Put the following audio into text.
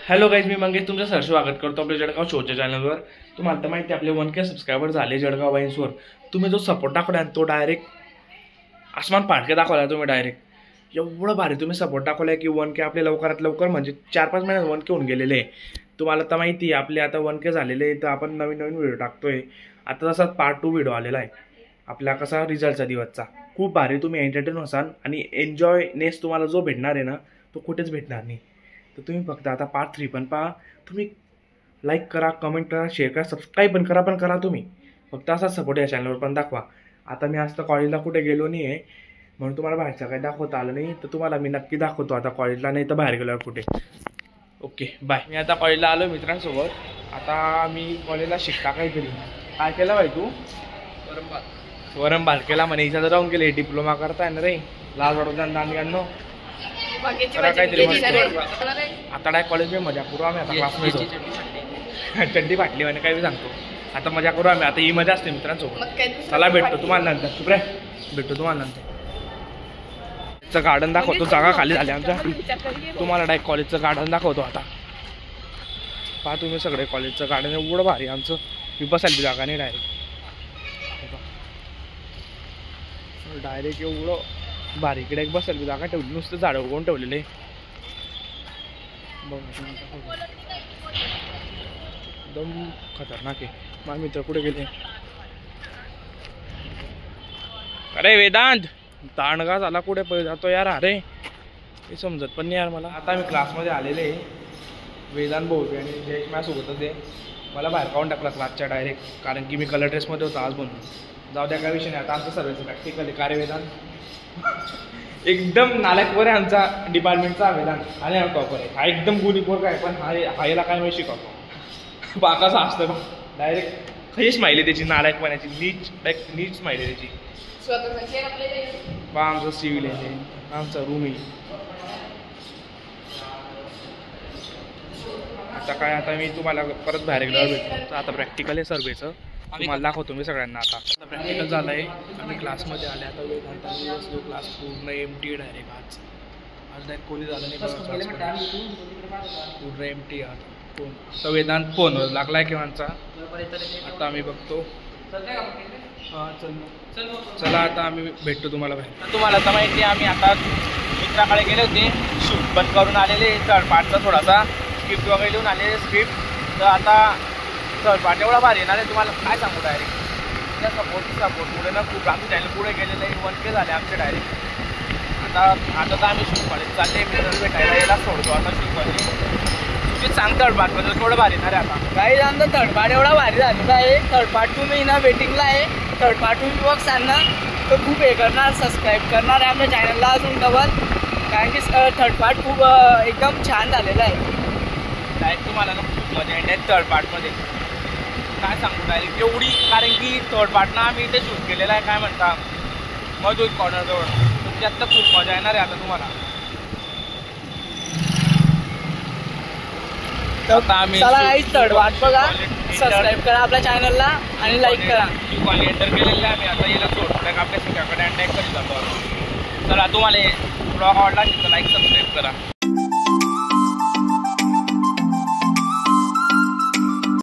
Hello guys, मी मंगेश तुमचं sir स्वागत करतो आपल्या जळगाव शोच्या चॅनलवर। तुम्हाला तर माहिती आपले 1K सबस्क्रायबर झाले जळगाव वाईन्सवर। तुम्ही जो सपोर्ट दाखवला तो डायरेक्ट आसमान पाडके दाखवला तुम्ही डायरेक्ट। एवढं भारी तुम्ही सपोर्ट दाखवलाय की 1K आपले लवकरात लवकर म्हणजे 4-5 महिन्यात 1K होऊन गेलेले आहे। तुम्हाला तर माहिती आहे आपले आता 1K झालेले आहे, तर आपण नवीन व्हिडिओ टाकतोय। आता तसाच पार्ट 2 व्हिडिओ आलेला आहे आपला कसा रिझल्टचा दिवसचा। खूप भारी तुम्ही एंटरटेन होसाल आणि एन्जॉयनेस तुम्हाला जो भेटणार आहे ना तो कुठेच भेटणार नाही। तर तुम्ही फक्त आता पार्ट 3 पण पहा। तुम्ही लाईक करा, कमेंट करा, शेअर करा, सबस्क्राईब पण करा तुम्ही। फक्त असा सपोर्ट या चॅनलवर पण दाखवा। आता मी आज तर कॉलेजला कुठे गेलो नाही आहे म्हणून तुम्हाला बाहेरचं काही दाखवता आलं नाही, तर तुम्हाला मी नक्की दाखवतो आता कॉलेजला, नाही तर बाहेर गेल्यावर कुठे। Okay bye. मी आता कॉलेजला आलो मित्रांसोबत। आता मी कॉलेजला शिकता काहीतरी। काय केलं बाई तू? वरम केला म्हणे इथं राहून गेले डिप्लोमा करताय ना रे, लाज वाटत दांडियांनो काहीतरी। आता डाय कॉलेज में मजा करू आम्ही, आता क्लासमेट चड्डी फाटली म्हणे काय सांगतो। आता मजा करू आम्ही, आता ही मजा असते मित्रांसोबत। चला भेटतो तुम्हाला नंतर, चुप रे, भेटतो तुम्हाला नंतर। गार्डन दाखवतो, जागा खाली झाली आमच्या। तुम्हाला डायरेक्ट कॉलेजचं गार्डन दाखवतो आता। पहा तुम्ही सगळे कॉलेजचं गार्डन एवढं भारी आमचं, मी बसायला जागा नाही डायरेक्ट एवढं भारी। इकडे एक बसायला जागा ठेवली, नुसतं झाडं उगवून ठेवलेले एकदम खतरनाक आहे। माझे मित्र कुठे गेले? अरे वेदांत ताणगा झाला कुठे पळ जातो यार? अरे हे समजत पण नाही यार मला। आता मी क्लासमध्ये आलेले, वेदांत भाऊ आणि जयेश माझ्यासोबतच आहे। मला बाहेर काढून टाकला क्लासच्या डायरेक्ट, कारण की मी कलर ड्रेसमध्ये होतो आज बनून। जाऊ द्या काय विषय नाही, आता आमचं सर्वेचं प्रॅक्टिकल आहे। का रे वेदांत? एकदम नालायकवर आहे आमचा डिपार्टमेंटचा वेदांत, आणि हा टॉपर आहे। हा एकदम गुणी पोरगा आहे, पण हा याला काय माहिती शिकवतो बाकाचा असतं डायरेक्ट। खरी स्माइली त्याची नालायकपणाची, नीच स्माइली त्याची। बा आमचं सिव्हिल आहे, आमचा रूम आहे। आता काय, आता मी तुम्हाला परत बाहेर गेल्यावर भेटतो। आता प्रॅक्टिकल आहे सर्वेचं, तुम्हाला दाखवतो मी सगळ्यांना। आता प्रॅक्टिकल झालं आहे, आम्ही क्लासमध्ये आले। आता वेदांतांनी बसलो, क्लास पूर्ण एमटी डायरेक्ट। आज डायरेक्ट कोणी झालं नाही, पूर्ण एमटी। आता वेदांत फोनवर लागलाय केव्हाचा, आता आम्ही बघतो। चला आता आम्ही भेटतो तुम्हाला बाहेर। तुम्हाला आता माहिती आहे आम्ही आता मित्राकडे गेले होते, शूट बंद करून आलेले। थर्ड पार्टचा थोडासा स्क्रिप्ट वगैरे लिहून आलेले स्क्रिप्ट। तर आता थर्ड पार्ट एवढा भारी येणार आहे, तुम्हाला काय सांगू डायरेक्ट। त्या सपोर्टमुळे ना खूप आमचं चॅनल पुढे गेलेलं आहे, 1K झाले आमचे डायरेक्ट। आता तर आम्ही शूट कॉलेज चालले, मित्र भेटायला यायला सोडतो आता शूट कॉलेज। तुम्ही सांग थर्ड पार्टबद्दल थोडं भारी येणार आहे आता। काही आमचं थर्ड पार्ट एवढा भारी झालेला आहे। थर्ड पार्ट तुम्ही ना वेटिंगला आहे। थर्ड पार्ट तुम्ही बघ सांग ना, तर खूप हे करणार, सबस्क्राईब करणार आहे आमच्या चॅनलला अजून डबल, कारण की थर्ड पार्ट खूप एकदम छान झालेला आहे। डायरेक्ट तुम्हाला ना खूप मजा येते थर्ड पार्टमध्ये, काय सांगू डायरेक्ट एवढी। कारण की थर्ड पार्टना आम्ही इथे शूट केलेला आहे, काय म्हणता मधून कॉर्नरजवळ। तर त्यात खूप मजा येणार आहे आता तुम्हाला। तर आम्ही चला गाईस थर्ड पार्ट बघा, सबस्क्राईब करा आपल्या चॅनलला आणि लाईक करा। कॉल एंटर केलेलं आहे आम्ही, आता याला सोडतो आपल्या सगळ्याकडे अटॅक करीत जातो। चला तुम्हाला ब्लॉग आवडला तर लाईक सबस्क्राईब करा।